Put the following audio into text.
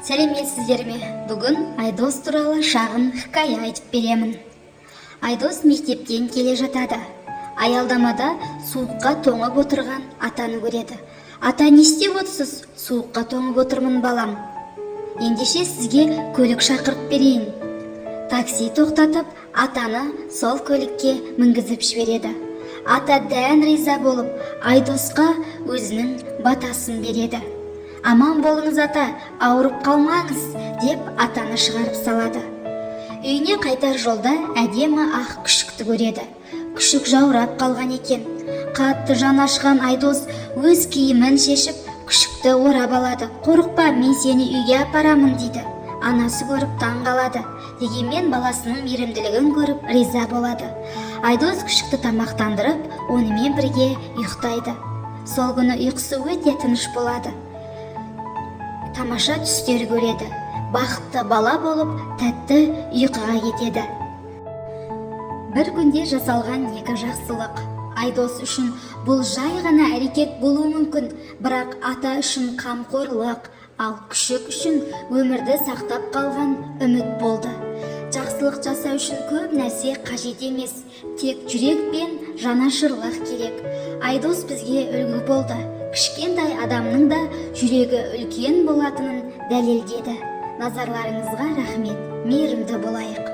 Сәлеметсіздер ме? Бүгін Айдос туралы шағын хикая айтып беремін. Айдос мектептен келе жатады. Аялдамада суыққа тоңып отырған атаны көреді. Ата, не істеп отырсыз? Суыққа тоңып отырмын, балам. Ендеше сізге көлік шақырып берейін. Такси тоқтатып, атаны сол көлікке мінгізіп жібереді. Ата дән риза болып, Айдосқа өзінің батасын береді. Аман болыңыз, ата, ауырып қалмаңыз, деп атаны шығарып салады. Үйіне қайтар жолда әдемі ақ күшікті көреді. Күшік жаурап қалған екен. Қатты жаны ашыған Айдос өз киімін шешіп, күшікті орап алады. Қорықпа, мен сені үйге апарамын, дейді. Анасы көріп таң қалады. Дегенмен баласының мейірімділігін көріп риза болады. Айдос күшікті тамақтандырып, онымен бірге ұйықтайды. Сол күні ұйқысы өте тыныш болады. Тамаша түстер көреді. Бақытты бала болып, тәтті ұйқыға кетеді. Бір күнде жасалған екі жақсылық. Айдос үшін бұл жай ғана әрекет болуы мүмкін, бірақ ата үшін қамқорлық, ал күшік үшін өмірді сақтап қалған үміт болды. Жақсылық жасау үшін көп нәрсе қажет емес, тек жүрек пен жанашырлық керек. Айдос бізге үлгі болды. Кішкентай адамның да жүрегі үлкен болатынын дәлелдеді. Назарларыңызға рахмет. Мейірімді болайық.